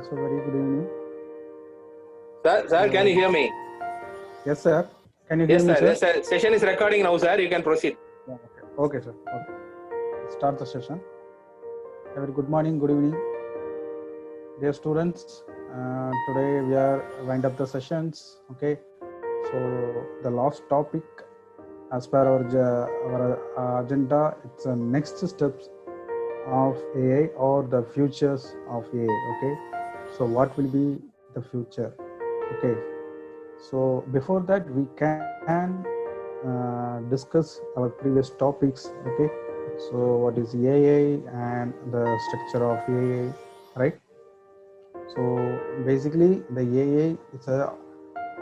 So very good evening. Sir, can you hear me? Yes, sir. Can you hear me, sir? Yes, sir. This session is recording now, sir. You can proceed. Yeah, okay, sir. Okay. Let's start the session. A very good morning, good evening, dear students. Today we are wind up the sessions. Okay. So the last topic, as per our agenda, it's the next steps of AI or the futures of AI. Okay. So what will be the future? Okay. So before that, we can discuss our previous topics. Okay. So what is AI and the structure of AI, right? So basically, the AI is a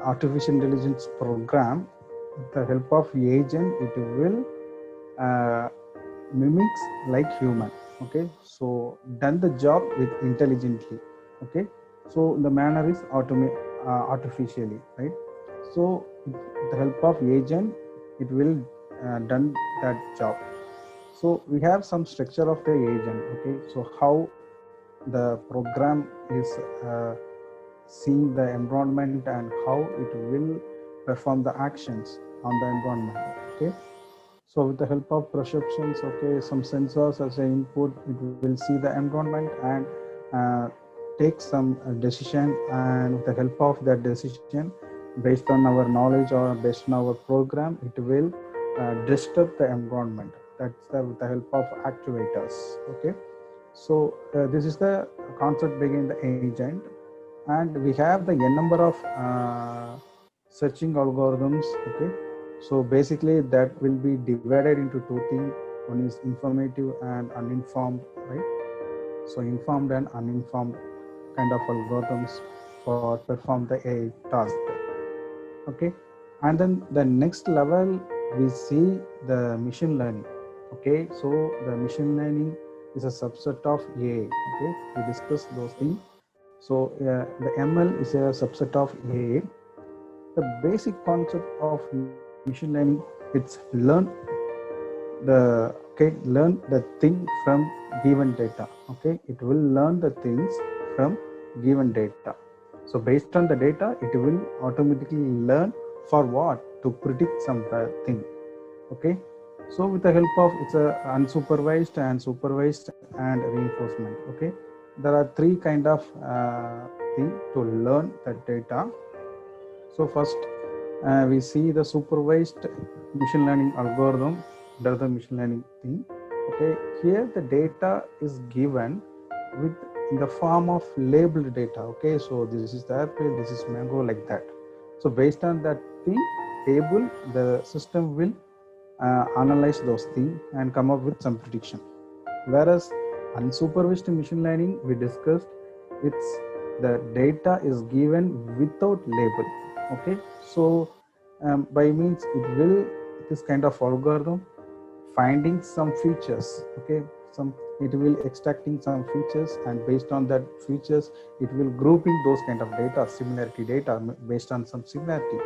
artificial intelligence program. With the help of agent, it will mimics like human. Okay. So done the job with intelligently. Okay. So the manner is artificially, right? So with the help of agent, it will done that job. So we have some structure of the agent. Okay. So how the program is seeing the environment and how it will perform the actions on the environment. Okay. So with the help of perceptions, okay, some sensors as an input, it will see the environment and take some decision, and with the help of that decision, based on our knowledge or based on our program, it will disturb the environment. That's with the help of actuators. Okay. So this is the concept behind the agent, and we have the n number of searching algorithms. Okay. So basically that will be divided into two things. One is informative and uninformed, right? So informed and uninformed kind of algorithms for perform the AI task. Okay. And then the next level, we see the machine learning. Okay. So the machine learning is a subset of AI. Okay. We discussed those things. So the ML is a subset of AI. The basic concept of machine learning, it's learn the thing from given data. Okay, it will learn the things from given data. So based on the data, it will automatically learn for what? To predict some thing. Okay. So with the help of it's a unsupervised and supervised and reinforcement. Okay, there are three kind of thing to learn the data. So first, we see the supervised machine learning algorithm under the machine learning thing. Okay, here the data is given with in the form of labeled data. Okay, so this is the apple, this is mango, like that. So based on that thing table, the system will analyze those things and come up with some prediction. Whereas unsupervised machine learning, we discussed, it's the data is given without label. Okay, so by means it will this kind of algorithm finding some features. Okay, it will extracting some features, and based on that features, it will grouping those kind of data, similarity data based on some similarity.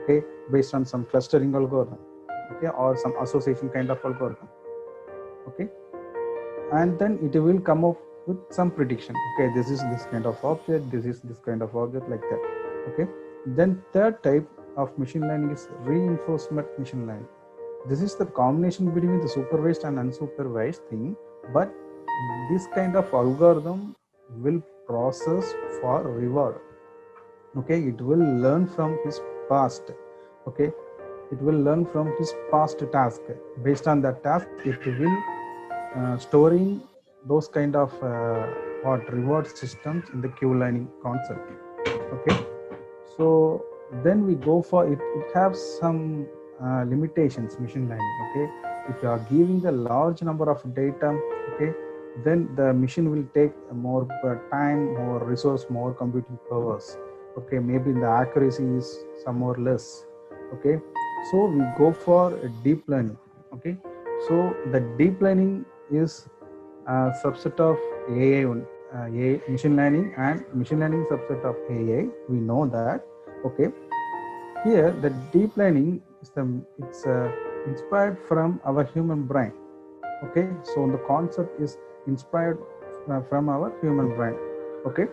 Okay, based on some clustering algorithm. Okay, or some association kind of algorithm. Okay, and then it will come up with some prediction. Okay, this is this kind of object, this is this kind of object, like that. Okay, then third type of machine learning is reinforcement machine learning. This is the combination between the supervised and unsupervised thing, but this kind of algorithm will process for reward. Okay, it will learn from his past. Okay, it will learn from his past task. Based on that task, it will storing those kind of what reward systems in the queue learning concept. Okay, so then we go for it. It has some limitations, machine learning. Okay, if you are giving the large number of data, okay, then the machine will take more time, more resource, more computing powers. Okay, maybe the accuracy is some more less. Okay, so we go for a deep learning. Okay, so the deep learning is a subset of AI, machine learning, and machine learning subset of AI. We know that. Okay, here the deep learning is inspired from our human brain. Okay, so the concept is inspired from our human brain. Okay,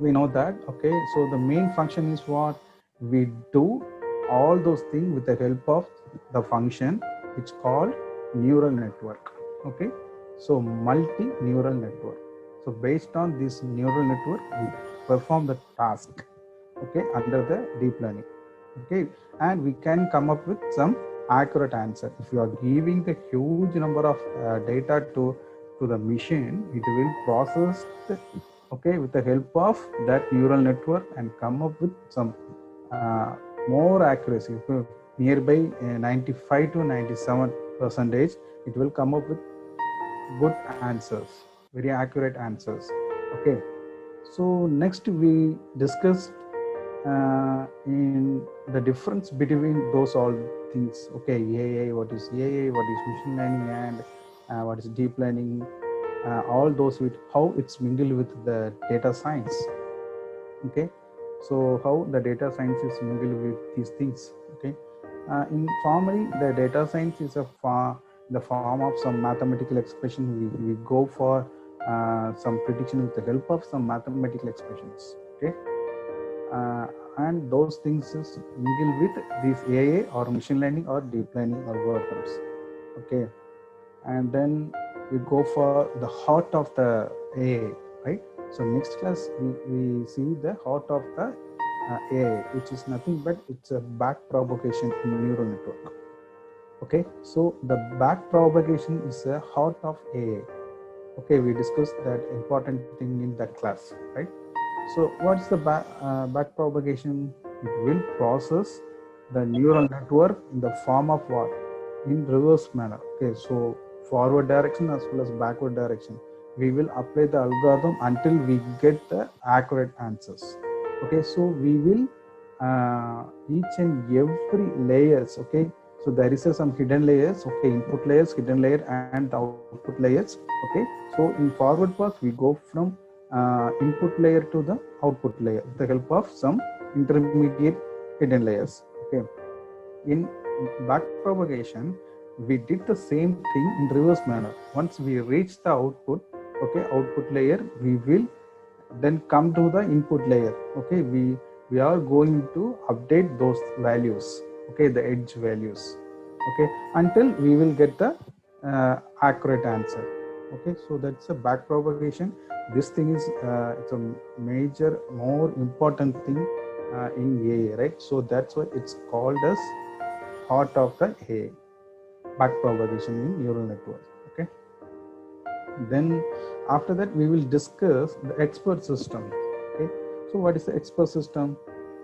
we know that. Okay, so the main function is what we do all those things with the help of the function. It's called neural network. Okay, so multi neural network. So based on this neural network, we perform the task, okay, under the deep learning. Okay, and we can come up with some accurate answer. If you are giving the huge number of data to the machine, it will process the, okay, with the help of that neural network and come up with some more accuracy. Nearby 95 to 97 percentage, it will come up with good answers, very accurate answers. Okay, so next we discussed in the difference between those all things. Okay, AI, what is AI, what is machine learning, and what is deep learning, all those with how it's mingled with the data science. Okay, so how the data science is mingled with these things. Okay, in formally the data science is the form of some mathematical expression. We go for some prediction with the help of some mathematical expressions. Okay, and those things is mingle with these AI or machine learning or deep learning algorithms. Okay, and then we go for the heart of the AI, right? So next class we see the heart of the AI, which is nothing but it's a back propagation in neural network. Okay, so the back propagation is the heart of AI. Okay, we discussed that important thing in that class, right? So what's the back propagation? It will process the neural network in the form of what? In reverse manner. Okay, so forward direction as well as backward direction. We will apply the algorithm until we get the accurate answers. Okay, so we will each and every layers. Okay, so there is some hidden layers. Okay, input layers, hidden layer, and output layers. Okay, so in forward pass we go from input layer to the output layer with the help of some intermediate hidden layers. Okay, in back propagation we did the same thing in reverse manner. Once we reach the output, okay, output layer, we will then come to the input layer. Okay, we are going to update those values, okay, the edge values, okay, until we will get the accurate answer. Okay, so that's a back propagation. This thing is it's a major more important thing in AI, right? So that's why it's called as heart of the AI, back propagation in neural network. Okay, then after that we will discuss the expert system. Okay, so what is the expert system?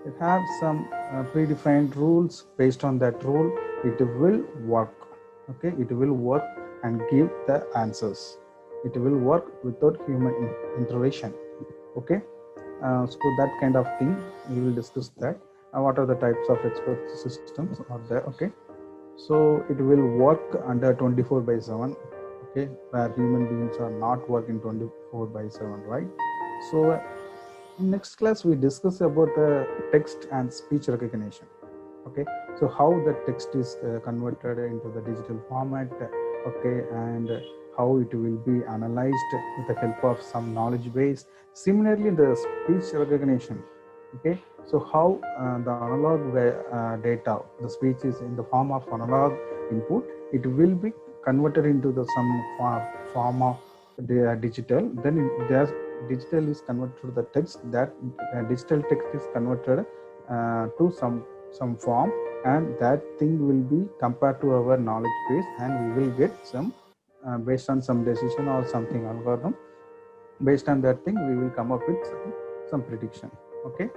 It has some predefined rules. Based on that rule, it will work. Okay, it will work and give the answers. It will work without human intervention. Okay, so that kind of thing we will discuss that. What are the types of expert systems are there? Okay, so it will work under 24 by 7. Okay, where human beings are not working 24 by 7, right? So in next class we discuss about the text and speech recognition. Okay, so how the text is converted into the digital format. Okay, and how it will be analyzed with the help of some knowledge base. Similarly, the speech recognition. Okay, so how the analog data, the speech is in the form of analog input, it will be converted into the some form of the digital. Then there's digital is converted to the text. That digital text is converted to some form, and that thing will be compared to our knowledge base, and we will get some based on some decision or something algorithm. Based on that thing, we will come up with some prediction. Okay,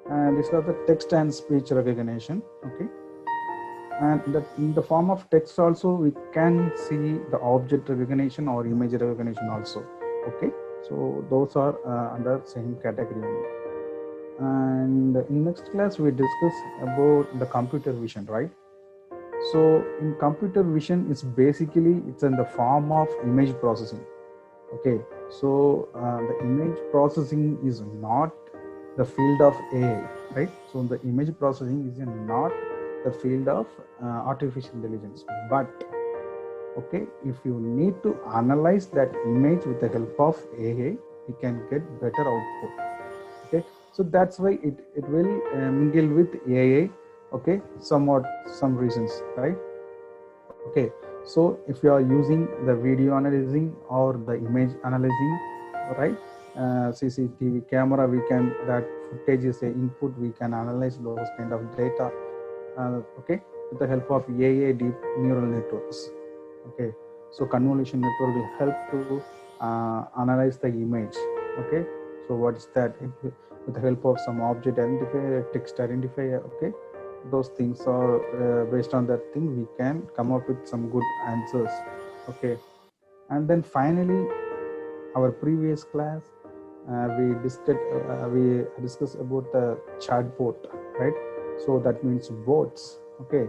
and these are the text and speech recognition. Okay, and that in the form of text also we can see the object recognition or image recognition also. Okay, so those are under same category only. And in next class we discuss about the computer vision, right? So in computer vision, it's basically it's in the form of image processing. Okay, so the image processing is not the field of AI, right? So the image processing is not the field of artificial intelligence. But okay, if you need to analyze that image with the help of AI, you can get better output. So that's why it will mingle with AI. Okay, somewhat some reasons, right? Okay, so if you are using the video analyzing or the image analyzing, right? CCTV camera, we can, that footage is a input, we can analyze those kind of data, okay, with the help of AI deep neural networks. Okay, so convolution network will help to analyze the image. Okay, so what is that? With the help of some object identifier, text identifier, okay, those things are based on that thing we can come up with some good answers. Okay, and then finally, our previous class we discussed about the chatbot, right? So that means bots. Okay,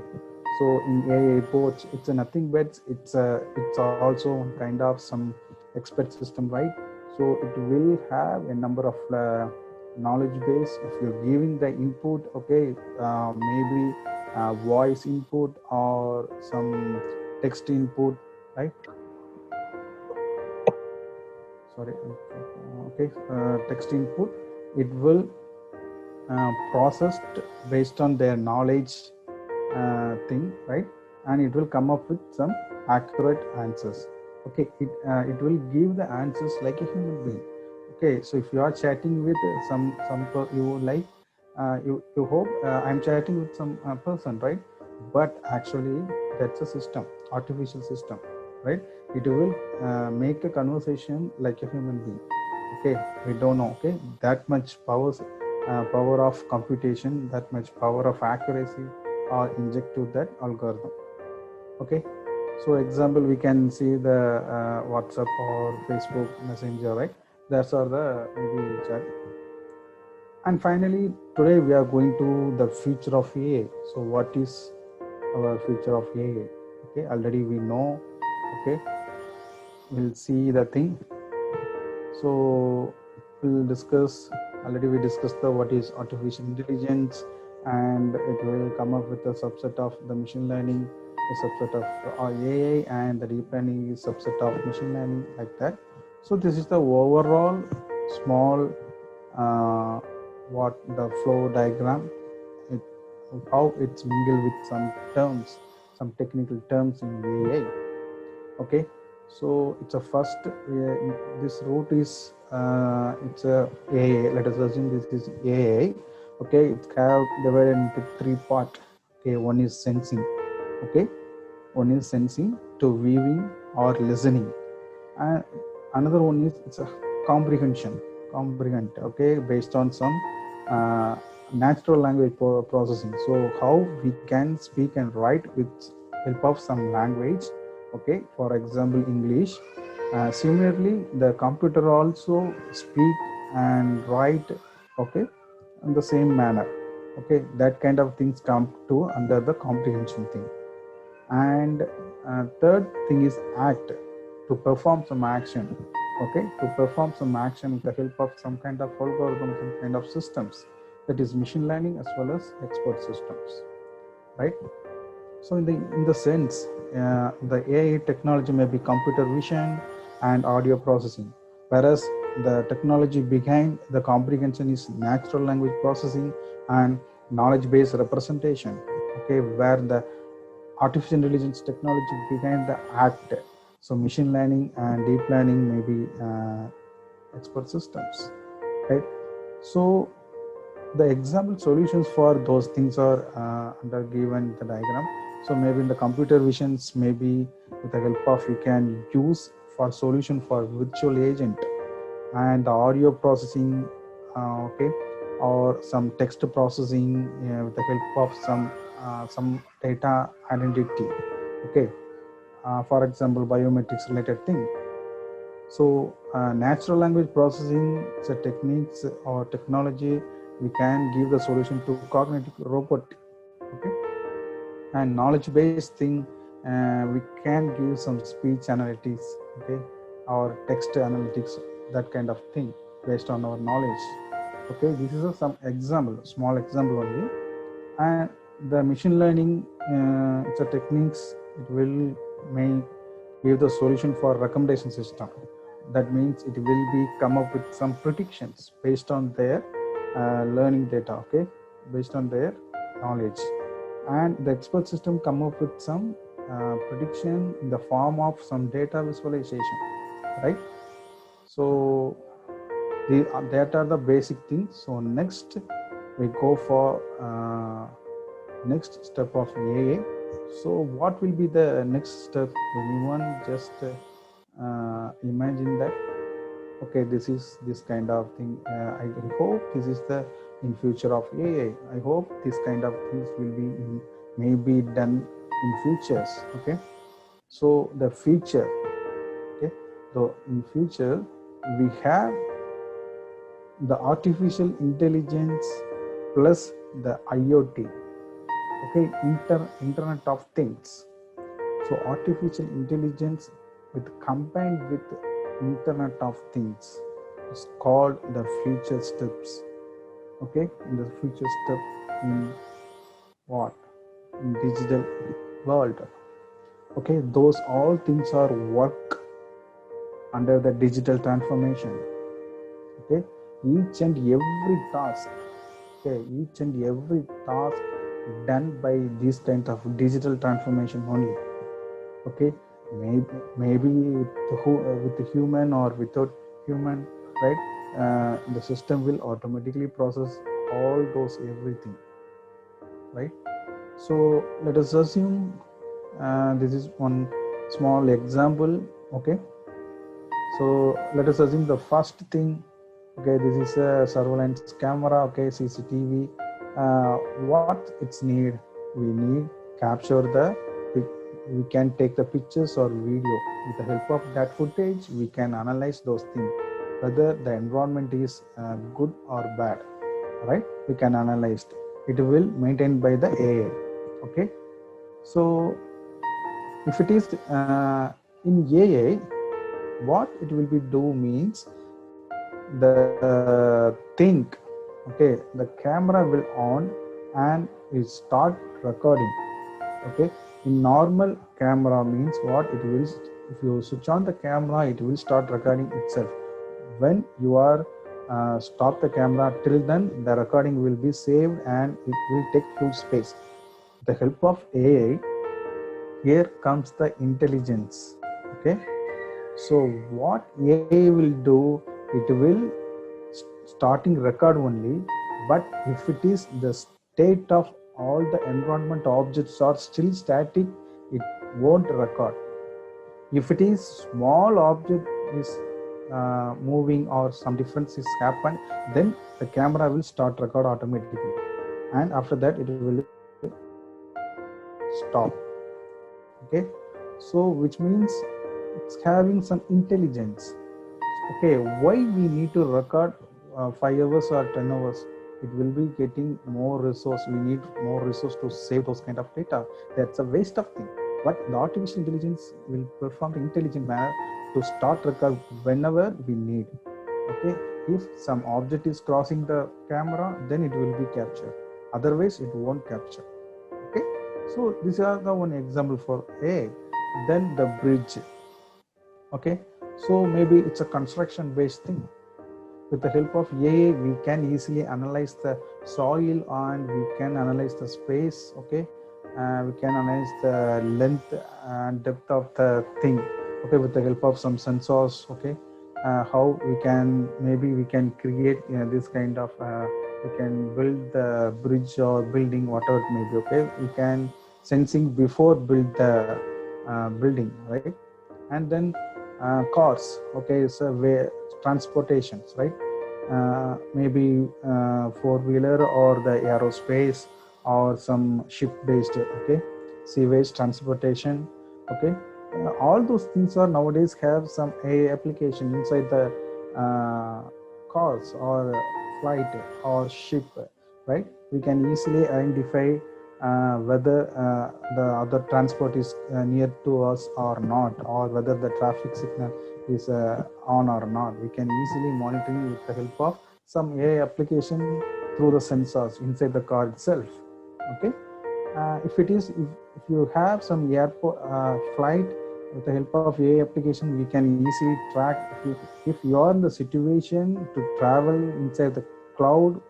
so in AI bots, it's a nothing but it's also kind of some expert system, right? So it will have a number of knowledge base. If you're giving the input, okay, maybe voice input or some text input, right? Sorry, okay, text input, it will processed based on their knowledge thing, right? And it will come up with some accurate answers. Okay, it will give the answers like a human being. Okay, so if you are chatting with you like you hope I'm chatting with some person, right? But actually that's a system, artificial system, right? It will make a conversation like a human being. Okay, we don't know, okay, that much power of computation, that much power of accuracy are inject to that algorithm. Okay, so example, we can see the WhatsApp or Facebook Messenger, right? That's are the maybe chat. And finally, today we are going to the future of AI. So what is our future of AI? Okay, already we know. Okay, we'll see the thing. So we'll discuss, already we discussed the what is artificial intelligence, and it will come up with a subset of the machine learning, a subset of AI, and the deep learning is subset of machine learning, like that. So this is the overall small what the flow diagram, it, how it's mingled with some terms, some technical terms in AI. Okay, so it's a first this route is it's a AA. Let us assume this is AA. Okay, it's divided into three parts. Okay, one is sensing. Okay, one is sensing to viewing or listening, and another one is it's a comprehension. Comprehend. Okay, based on some natural language processing. So how we can speak and write with help of some language. Okay, for example, English. Similarly, the computer also speak and write, okay, in the same manner. Okay, that kind of things come to under the comprehension thing. And third thing is act, to perform some action. Okay, to perform some action with the help of some kind of algorithm, some kind of systems, that is machine learning as well as expert systems, right? So in the sense, the AI technology may be computer vision and audio processing, whereas the technology behind the comprehension is natural language processing and knowledge-based representation. Okay, where the artificial intelligence technology behind the act. So machine learning and deep learning may be expert systems, right? So the example solutions for those things are under given the diagram. So maybe in the computer visions, maybe with the help of you can use for solution for virtual agent, and the audio processing, okay, or some text processing with the help of some data identity. Okay, for example, biometrics related thing. So natural language processing is a techniques or technology we can give the solution to cognitive robot. Okay, and knowledge based thing, we can give some speech analytics, okay, or text analytics, that kind of thing based on our knowledge. Okay, this is some example, small example only. And the machine learning, it's a techniques, it will may give the solution for recommendation system. That means it will be come up with some predictions based on their learning data, okay, based on their knowledge. And the expert system come up with some prediction in the form of some data visualization, right? So that are the basic things. So next we go for next step of AA. So what will be the next step? Anyone just imagine that? Okay, this is this kind of thing. I hope this is the in future of AI. I hope this kind of things will be maybe done in futures. Okay, so the future. Okay, so in future we have the artificial intelligence plus the IoT. Okay, Internet of Things. So artificial intelligence with combined with Internet of Things is called the future steps. Okay, in the future step in what? In digital world. Okay, those all things are work under the digital transformation. Okay, each and every task. Okay, each and every task done by this kind of digital transformation only. Okay, maybe with the human or without human, right? The system will automatically process all those everything, right? So let us assume this is one small example. Okay, so let us assume the first thing. Okay, this is a surveillance camera. Okay, CCTV. What it's need? We need capture the. We can take the pictures or video. With the help of that footage, we can analyze those things, whether the environment is good or bad. Right? We can analyze it. It will maintained by the AI. Okay. So if it is in AI, what it will be do means the think. Okay, the camera will on and it start recording. Okay, in normal camera means what it will, if you switch on the camera, it will start recording itself. When you are stop the camera, till then the recording will be saved and it will take huge space. With the help of AI, here comes the intelligence. Okay, so what AI will do, it will starting record only, but if it is the state of all the environment objects are still static, it won't record. If it is small object is moving or some difference is happened, then the camera will start record automatically, and after that it will stop. Okay, so which means it's having some intelligence. Okay, why we need to record 5 hours or 10 hours? It will be getting more resource. We need more resource to save those kind of data. That's a waste of thing. But the artificial intelligence will perform the intelligent manner to start record whenever we need. Okay, if some object is crossing the camera, then it will be captured. Otherwise, it won't capture. Okay, so these are the one example for A. Then the bridge. Okay, so maybe it's a construction based thing. With the help of AI, we can easily analyze the soil and we can analyze the space. Okay, we can analyze the length and depth of the thing. Okay, with the help of some sensors. Okay, how we can, maybe we can create this kind of we can build the bridge or building, whatever it may be. Okay, we can sensing before build the building, right? And then cars. Okay, so where transportations, right? Maybe four-wheeler or the aerospace or some ship-based. Okay, sea-based transportation. Okay, all those things are nowadays have some AI application inside the cars or flight or ship, right? We can easily identify whether the other transport is near to us or not, or whether the traffic signal is on or not. We can easily monitor it with the help of some AI application through the sensors inside the car itself. Okay, if you have some airport flight, with the help of AI application, we can easily track if you are in the situation to travel inside the cloud.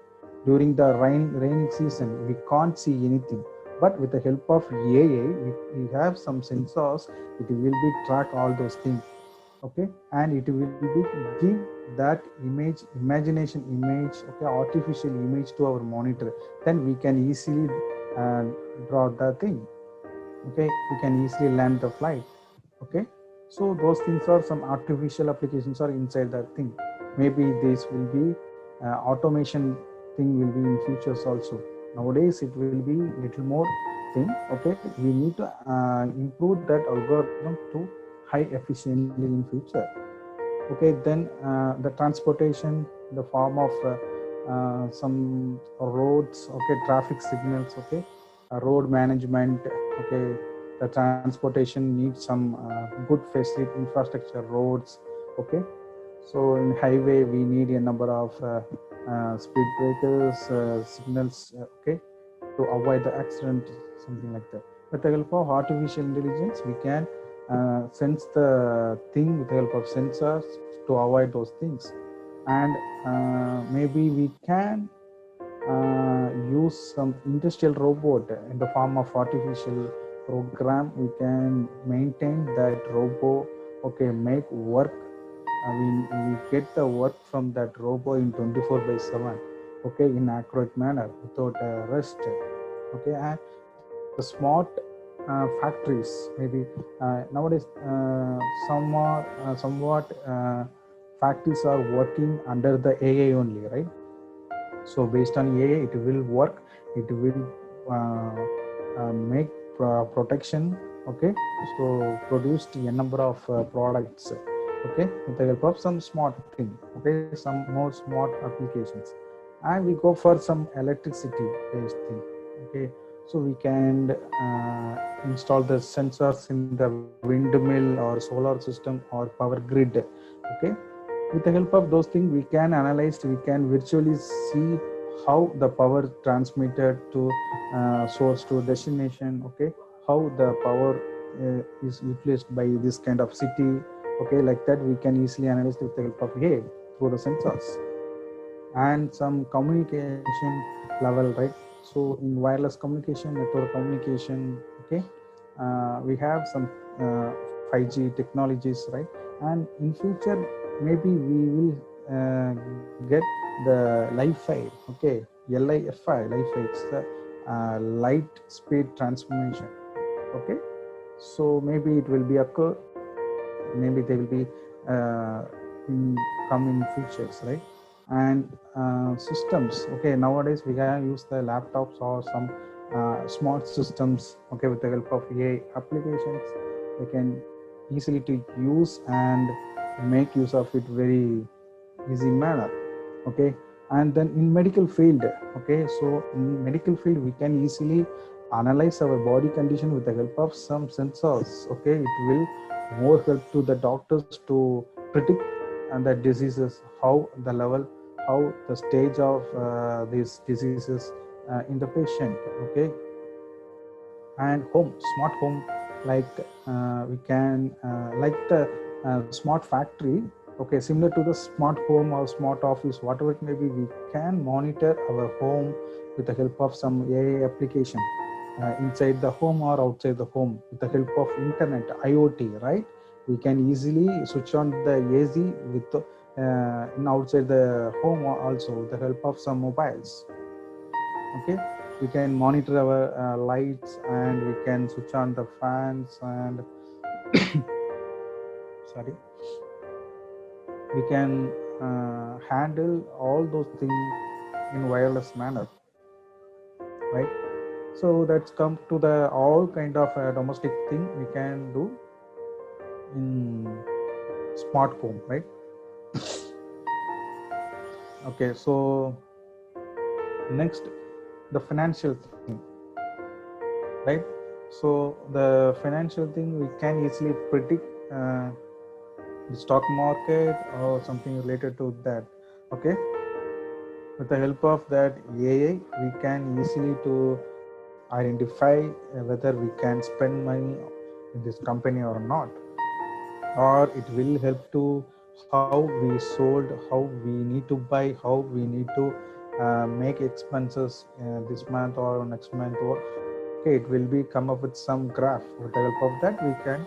during the rainy season we can't see anything, but with the help of AI we have some sensors. It will be track all those things, okay, and it will be give that imagination image, okay, artificial image to our monitor. Then we can easily uh, draw the thing, okay, we can easily land the flight, okay. So those things are some artificial applications are inside that thing. Maybe this will be automation thing will be in futures also. Nowadays it will be little more thing, okay. We need to improve that algorithm to high efficiently in future, okay. Then the transportation, the form of some roads, okay, traffic signals, okay, road management, okay. The transportation needs some good facility infrastructure, roads, okay. So in highway we need a number of speed breakers, signals, okay, to avoid the accident, something like that. With the help of artificial intelligence we can sense the thing with the help of sensors to avoid those things. And maybe we can use some industrial robot in the form of artificial program. We can maintain that robot, okay, make work. We get the work from that robot in 24/7, okay, in accurate manner without rest, okay. And the smart factories, maybe nowadays somewhat factories are working under the AI only, right? So based on AI it will work, it will make protection, okay. So produced a number of products, okay, with the help of some smart thing, okay, some more smart applications. And we go for some electricity based thing, okay. So we can install the sensors in the windmill or solar system or power grid, okay. With the help of those things we can analyze, we can virtually see how the power transmitted to source to destination, okay, how the power is utilized by this kind of city, okay. Like that we can easily analyze with the help of AI through the sensors. And some communication level, right? So in wireless communication, network communication, okay, we have some 5G technologies, right? And in future maybe we will get the Li-Fi, okay, LIFI, Li-Fi, it's the light speed transformation, okay. So maybe it will be occur, maybe they will be uh, in come in futures, right? And systems, okay, nowadays we can use the laptops or some smart systems, okay, with the help of AI applications they can easily to use and make use of it very easy manner, okay. And then in medical field, okay, so in medical field we can easily analyze our body condition with the help of some sensors, okay. It will more help to the doctors to predict and the diseases, how the level, how the stage of these diseases in the patient, okay. And home, smart home, like we can like the smart factory, okay, similar to the smart home or smart office, whatever it may be, we can monitor our home with the help of some AI application inside the home or outside the home with the help of internet, IoT, right? We can easily switch on the AC with in outside the home also with the help of some mobiles, okay. We can monitor our lights, and we can switch on the fans, and sorry, we can handle all those things in wireless manner, right? So that's come to the all kind of domestic thing we can do in smart home, right? Okay, so next, the financial thing, right? So the financial thing we can easily predict the stock market or something related to that, okay. With the help of that AI we can easily to identify whether we can spend money in this company or not, or it will help to how we sold, how we need to buy, how we need to make expenses this month or next month, or okay, it will be come up with some graph. With the help of that, we can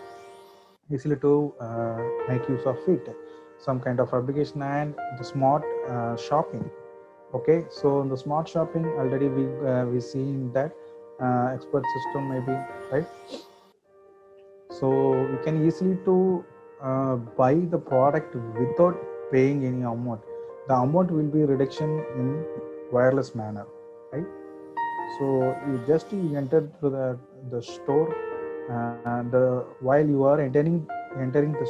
easily to make use of it, some kind of application. And the smart shopping. Okay, so in the smart shopping already we see in that expert system maybe, right? So we can easily to buy the product without paying any amount. The amount will be reduction in wireless manner, right? So you enter to the store, and while you are entering the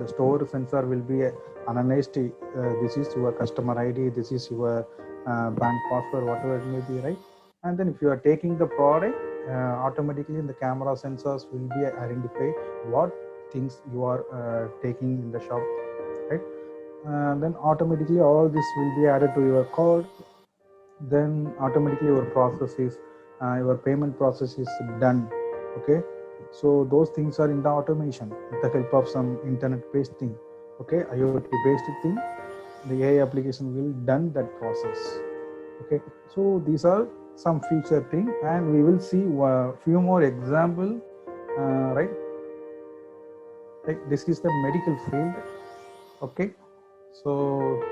store sensor will be analyzed. This is your customer ID, this is your bank password, whatever it may be, right? And then if you are taking the product, automatically the camera sensors will be identify what things you are taking in the shop, right? Then automatically all this will be added to your card. Then automatically your process is your payment process is done. Okay, so those things are in the automation with the help of some internet based thing. Okay, IoT based thing, the AI application will done that process. Okay, so these are some future thing, and we will see a few more example, right? Like this is the medical field. Okay, so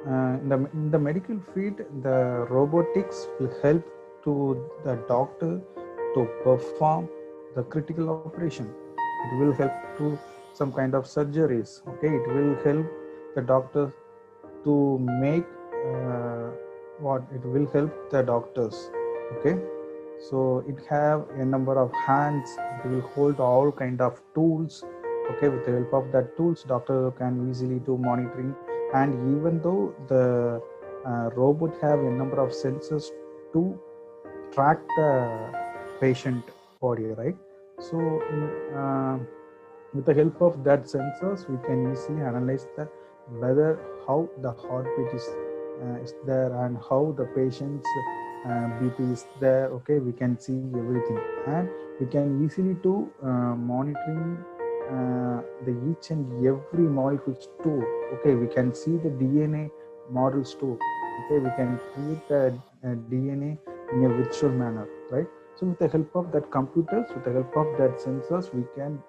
in the medical field, the robotics will help to the doctor to perform the critical operation. It will help to some kind of surgeries. Okay, it will help the doctor to make what it will help the doctors. Okay, so it have a number of hands. It will hold all kind of tools. Okay, with the help of that tools, doctor can easily do monitoring. And even though the robot have a number of sensors to track the patient body, right? So with the help of that sensors, we can easily analyze the whether how the heartbeat is there, and how the patient's BP is there. Okay, we can see everything, and we can easily do monitoring the each and every molecules too. Okay, we can see the DNA models too. Okay, we can create the DNA in a virtual manner, right? So with the help of that computers, with the help of that sensors, we can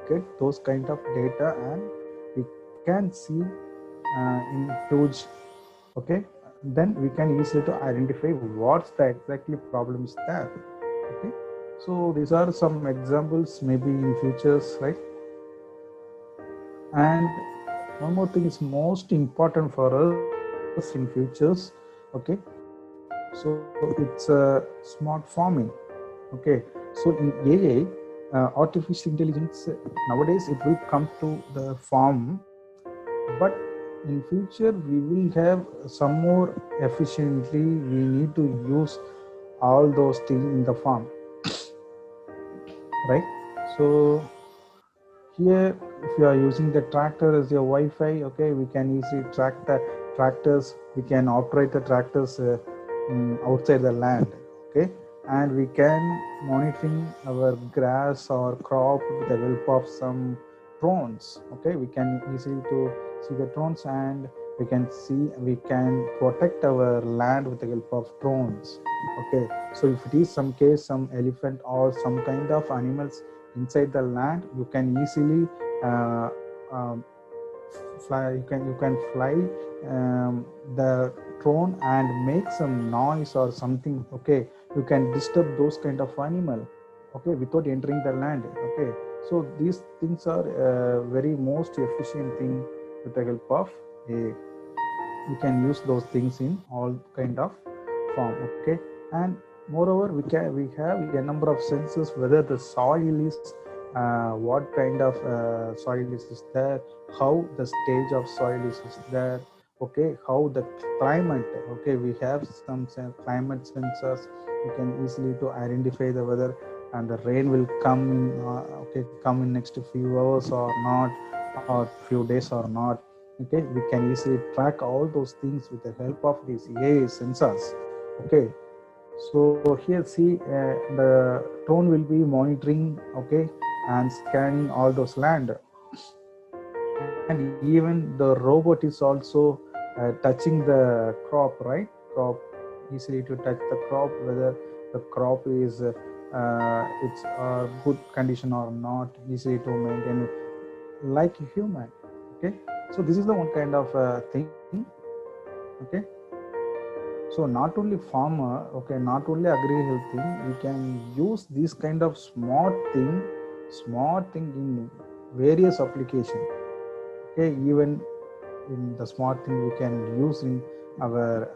get those kind of data, and we can see in huge. Okay, then we can easily to identify what's the exactly problem is there. Okay, so these are some examples maybe in futures, right? And one more thing is most important for us in futures. Okay, so it's smart farming. Okay, so in AI, artificial intelligence, nowadays it will come to the farm, but in future we will have some more efficiently. We need to use all those things in the farm, right? So here, if you are using the tractor as your Wi-Fi, okay, we can easily track the tractors. We can operate the tractors outside the land. Okay, and we can monitoring our grass or crop with the help of some drones. Okay, we can easily to see the drones, and we can protect our land with the help of drones. Okay, so if it is some case some elephant or some kind of animals inside the land, you can easily fly. You can fly the drone and make some noise or something. Okay, you can disturb those kind of animal. Okay, without entering the land. Okay, so these things are very most efficient thing with the help of a. We can use those things in all kind of form. Okay, and moreover we have a number of sensors whether the soil is what kind of soil is there, how the stage of soil is there. Okay, how the climate. Okay, we have some climate sensors. We can easily to identify the weather, and the rain will come in come in next few hours or not, or few days or not. Okay, we can easily track all those things with the help of these AI sensors. Okay, so here see the drone will be monitoring, okay, and scanning all those land, and even the robot is also touching the crop, right? crop, easily to touch the crop, whether the crop is it's good condition or not, easily to maintain it like a human. Okay, so this is the one kind of thing. Okay, so not only farmer, okay, not only agri health thing, we can use this kind of smart thing in various application. Okay, even in the smart thing we can use in our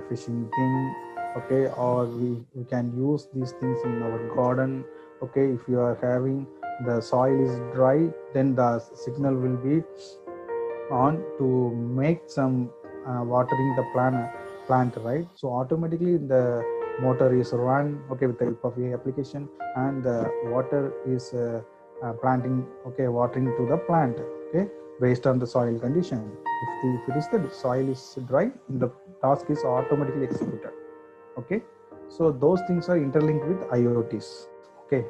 fishing thing. Okay, or we can use these things in our garden. Okay, if you are having the soil is dry, then the signal will be on to make some watering the plant, right? So automatically the motor is run, okay, with the help of a application, and the water is planting, okay, watering to the plant, okay, based on the soil condition. If it is the soil is dry, the task is automatically executed. Okay, so those things are interlinked with IoTs. Okay,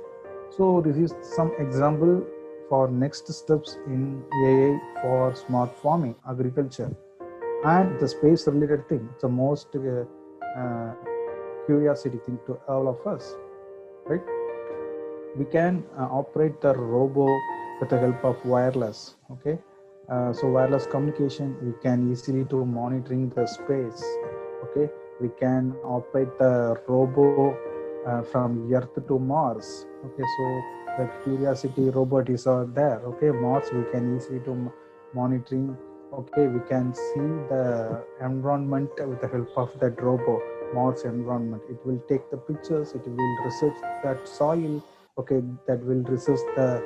so this is some example for next steps in AI for smart farming, agriculture, and the space related thing. It's the most curiosity thing to all of us, right? We can operate the robo with the help of wireless. Okay, so wireless communication, we can easily to monitoring the space. Okay, we can operate the robo from Earth to Mars. Okay, so the Curiosity robot is there. Okay, Mars we can easily to monitoring. Okay, we can see the environment with the help of that robot. Mars environment, it will take the pictures, it will research that soil. Okay, that will research the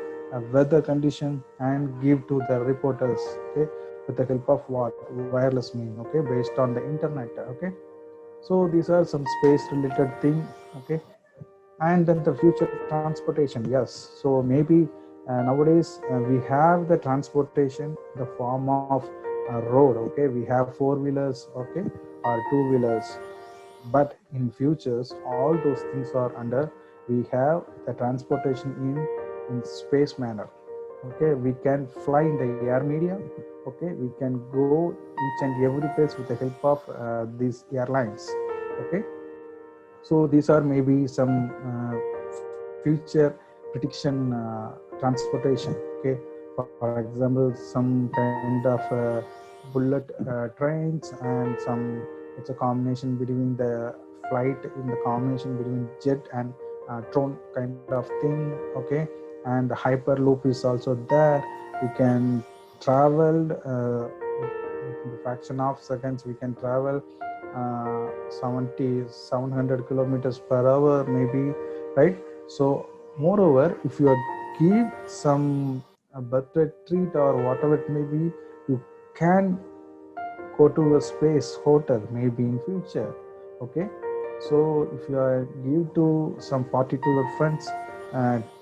weather condition and give to the reporters. Okay, with the help of what wireless mean. Okay, based on the internet. Okay, so these are some space related thing. Okay, and then the future transportation, yes, so maybe nowadays we have the transportation the form of road. Okay, we have four-wheelers, okay, or two-wheelers, but in futures all those things are under, we have the transportation in space manner. Okay, we can fly in the air media. Okay, we can go each and every place with the help of these airlines. Okay, so these are maybe some future prediction transportation. Okay, for example, some kind of bullet trains, and some, it's a combination between the flight in the combination between jet and drone kind of thing. Okay, and the hyperloop is also there. We can travel in the fraction of seconds. We can travel 700 kilometers per hour maybe, right? So moreover, if you give some birthday treat or whatever it may be, you can go to a space hotel maybe in future. Okay, so if you are give to some party to your friends,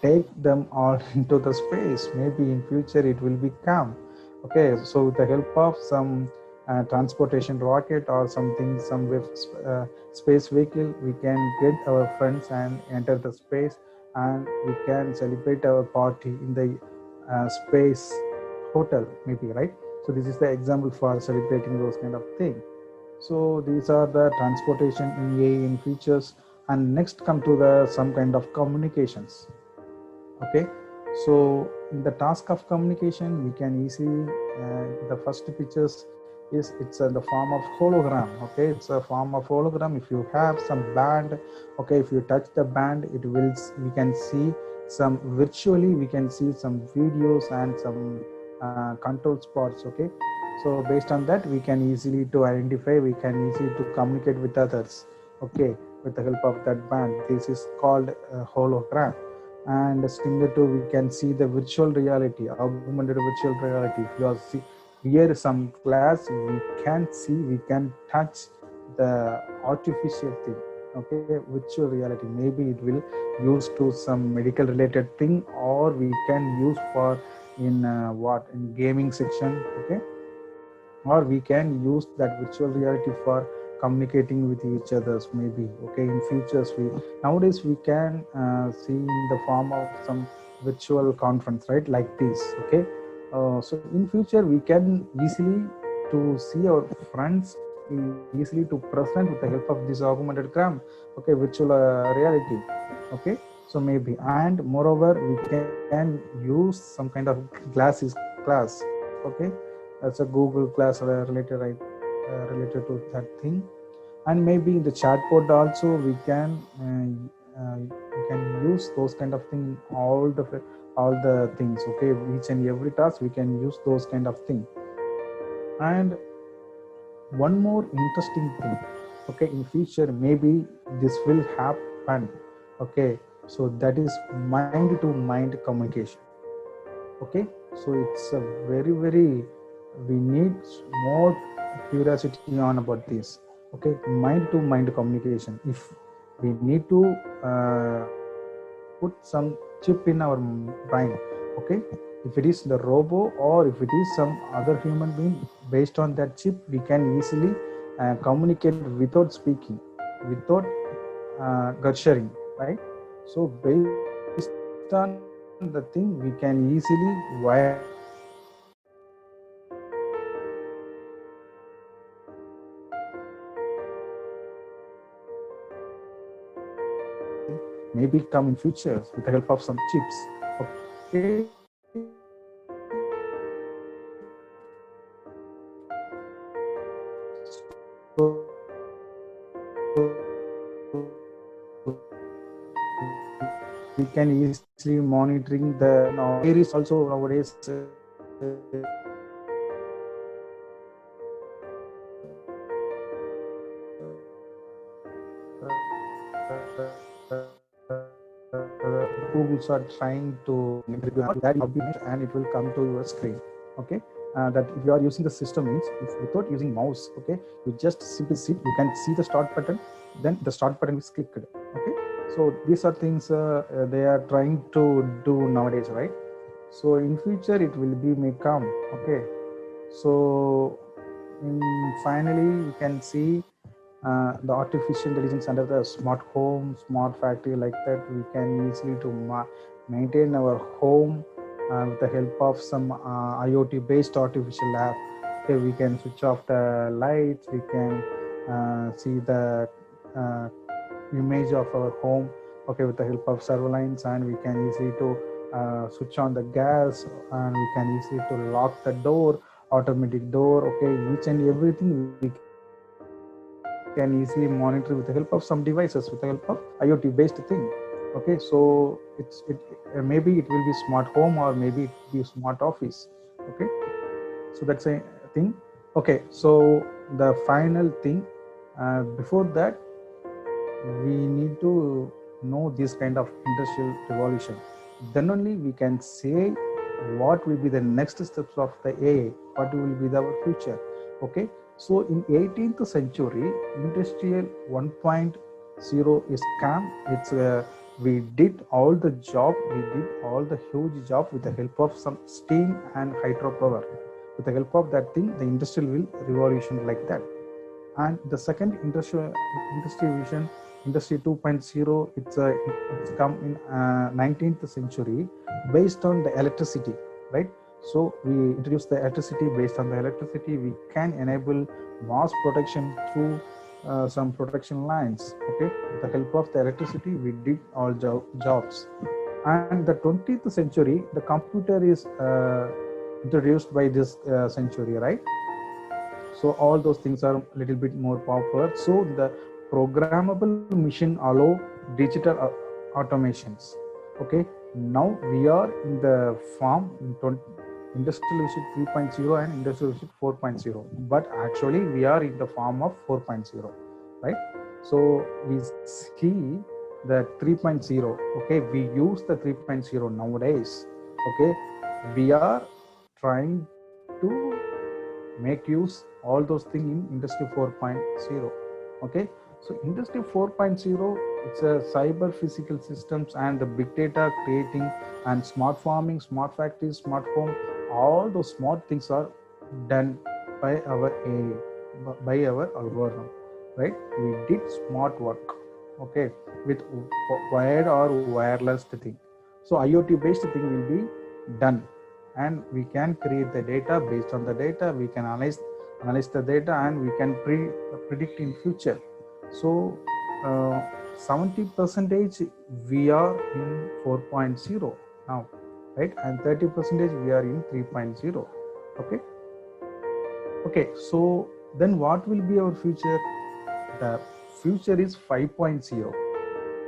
take them all into the space, maybe in future it will become. Okay, so with the help of some transportation rocket or something, some space vehicle, we can get our friends and enter the space, and we can celebrate our party in the space hotel maybe, right? So this is the example for celebrating those kind of thing. So these are the transportation in AI in features. And next come to the some kind of communications. Okay, so in the task of communication, we can easily the first pictures is, it's in the form of hologram. Okay, it's a form of hologram. If you have some band, okay, if you touch the band, it will, we can see some virtually, we can see some videos and some control spots. Okay, so based on that, we can easily to identify, we can easily to communicate with others. Okay, with the help of that band. This is called hologram. And similar to, we can see the virtual reality, augmented virtual reality. If you are here some class, we can see, we can touch the artificial thing. Okay, virtual reality, maybe it will use to some medical related thing, or we can use for in what, in gaming section. Okay, or we can use that virtual reality for communicating with each others maybe. Okay, in futures, we nowadays we can see in the form of some virtual conference, right, like this. Okay, so in future we can easily to see our friends easily to present with the help of this augmented gram, okay, virtual reality, okay. So maybe, and moreover we can use some kind of class, okay, that's a Google class related to that thing. And maybe in the chatbot also we can use those kind of thing in all the things, okay. Each and every task we can use those kind of thing. And one more interesting thing, okay, in future maybe this will happen, okay. So that is mind to mind communication, okay. So it's a very we need more curiosity on about this, okay. Mind to mind communication, if we need to uh, put some chip in our brain, okay. If it is the robo or if it is some other human being, based on that chip we can easily communicate without speaking, without gesturing, right. So based on the thing we can easily wire maybe come in future with the help of some chips, okay. So we can easily monitoring the air is also nowadays Googles are trying to that and it will come to your screen, okay. That if you are using the system means if without using mouse, okay, you just simply sit, you can see the start button, then the start button is clicked, okay. So these are things they are trying to do nowadays, right. So in future it will be may come, okay. So finally you can see the artificial intelligence under the smart home, smart factory, like that we can easily to maintain our home with the help of some IoT based artificial app, okay. We can switch off the lights, we can see the uh, image of our home, okay, with the help of surveillance, and we can easily to switch on the gas, and we can easily to lock the door, automatic door, okay. Each and everything we can easily monitor with the help of some devices, with the help of IoT based thing, okay. So maybe it will be smart home or maybe it will be smart office, okay. So that's a thing, okay. So the final thing, before that we need to know this kind of industrial revolution, then only we can say what will be the next steps of the AI, what will be our future, okay. So in 18th century industrial 1.0 is come, it's we did all the job, we did all the huge job with the help of some steam and hydropower. With the help of that thing the industry will revolution like that. And the second industry vision, industry 2.0, it's come in 19th century based on the electricity, right. So we introduce the electricity, based on the electricity we can enable mass production through some production lines, okay. With the help of the electricity we did all jobs. And the 20th century the computer is introduced by this century, right. So all those things are a little bit more popular. So the programmable machine allow digital automations, okay. Now we are in the form industrial vision 3.0 and industrial vision 4.0, but actually we are in the form of 4.0, right. So we see the 3.0, okay, we use the 3.0 nowadays, okay. We are trying to make use all those things in industry 4.0, okay. So industry 4.0, it's a cyber physical systems and the big data creating and smart farming, smart factories, smart home, all those smart things are done by our AI, by our algorithm, right. We did smart work, okay, with wired or wireless thing. So IoT based thing will be done, and we can create the data. Based on the data we can analyze analyze the data, and we can predict in future. So 70% we are in 4.0 now, right? And 30% we are in 3.0. Okay, so then what will be our future? The future is 5.0.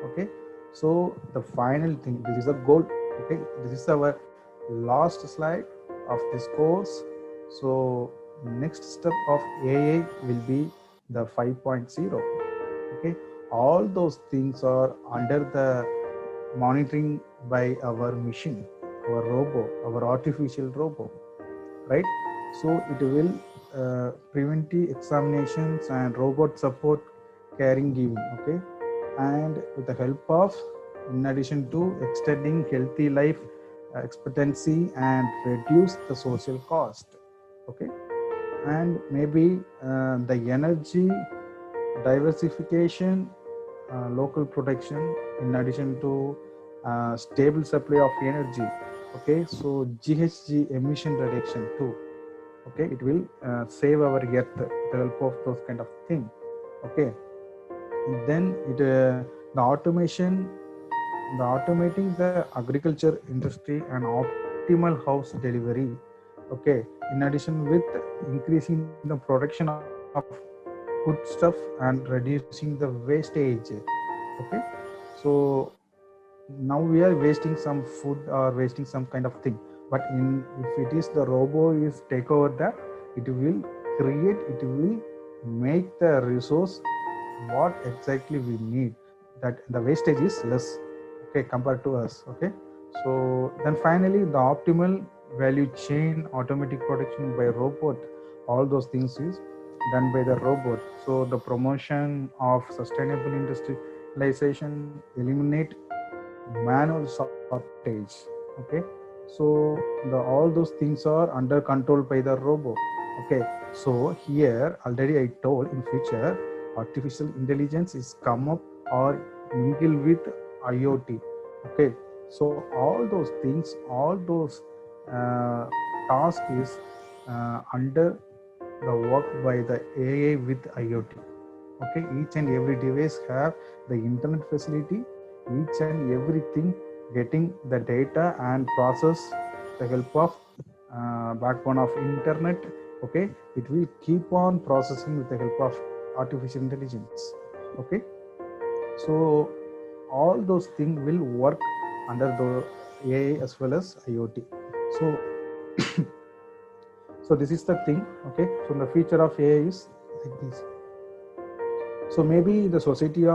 Okay, so the final thing, this is a goal. Okay, this is our last slide of this course. So next step of AI will be the 5.0. Okay, all those things are under the monitoring by our machine, our robot, our artificial robot, right? So it will preventive examinations and robot support caring giving. Okay, and with the help of, in addition to extending healthy life expectancy and reduce the social cost. Okay, and maybe the energy diversification, local production, in addition to stable supply of energy. Okay, so GHG emission reduction too. Okay, it will save our earth with the help of those kind of thing. Okay, and then automating the agriculture industry and optimal house delivery. Okay, in addition with increasing the production of good stuff and reducing the wastage. Okay, so now we are wasting some food or wasting some kind of thing, but if it is the robot is take over that, it will make the resource what exactly we need, that the wastage is less, okay, compared to us. Okay, so then finally the optimal value chain, automatic production by robot, all those things is done by the robot. So the promotion of sustainable industrialization eliminate manual shortage. Okay, so all those things are under control by the robot. Okay, so here already I told, in future artificial intelligence is come up or mingle with IoT. Okay, so all those things, all those task is under the work by the AI with IoT. Okay, each and every device have the internet facility, each and everything getting the data and process the help of backbone of internet. Okay, it will keep on processing with the help of artificial intelligence. Okay, so all those things will work under the AI as well as IoT. So so this is the thing. Okay, so the future of AI is like this. So maybe the society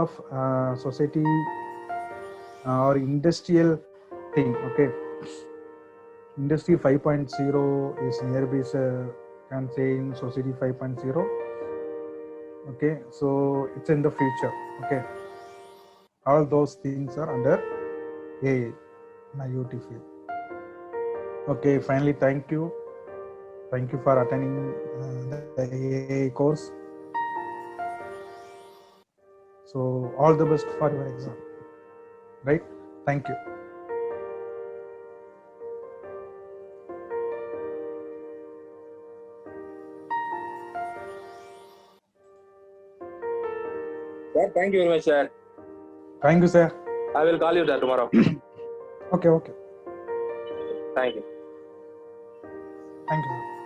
or industrial thing. Okay, industry 5.0 is nearby, can say in society 5.0. okay, so it's in the future. Okay, all those things are under AI, IoT field. Okay, finally, thank you for attending the AI course. So all the best for your exam, right? Thank you. Sir, thank you very much, sir. Thank you, sir. I will call you, sir, tomorrow. Okay. Thank you. Thank you, sir.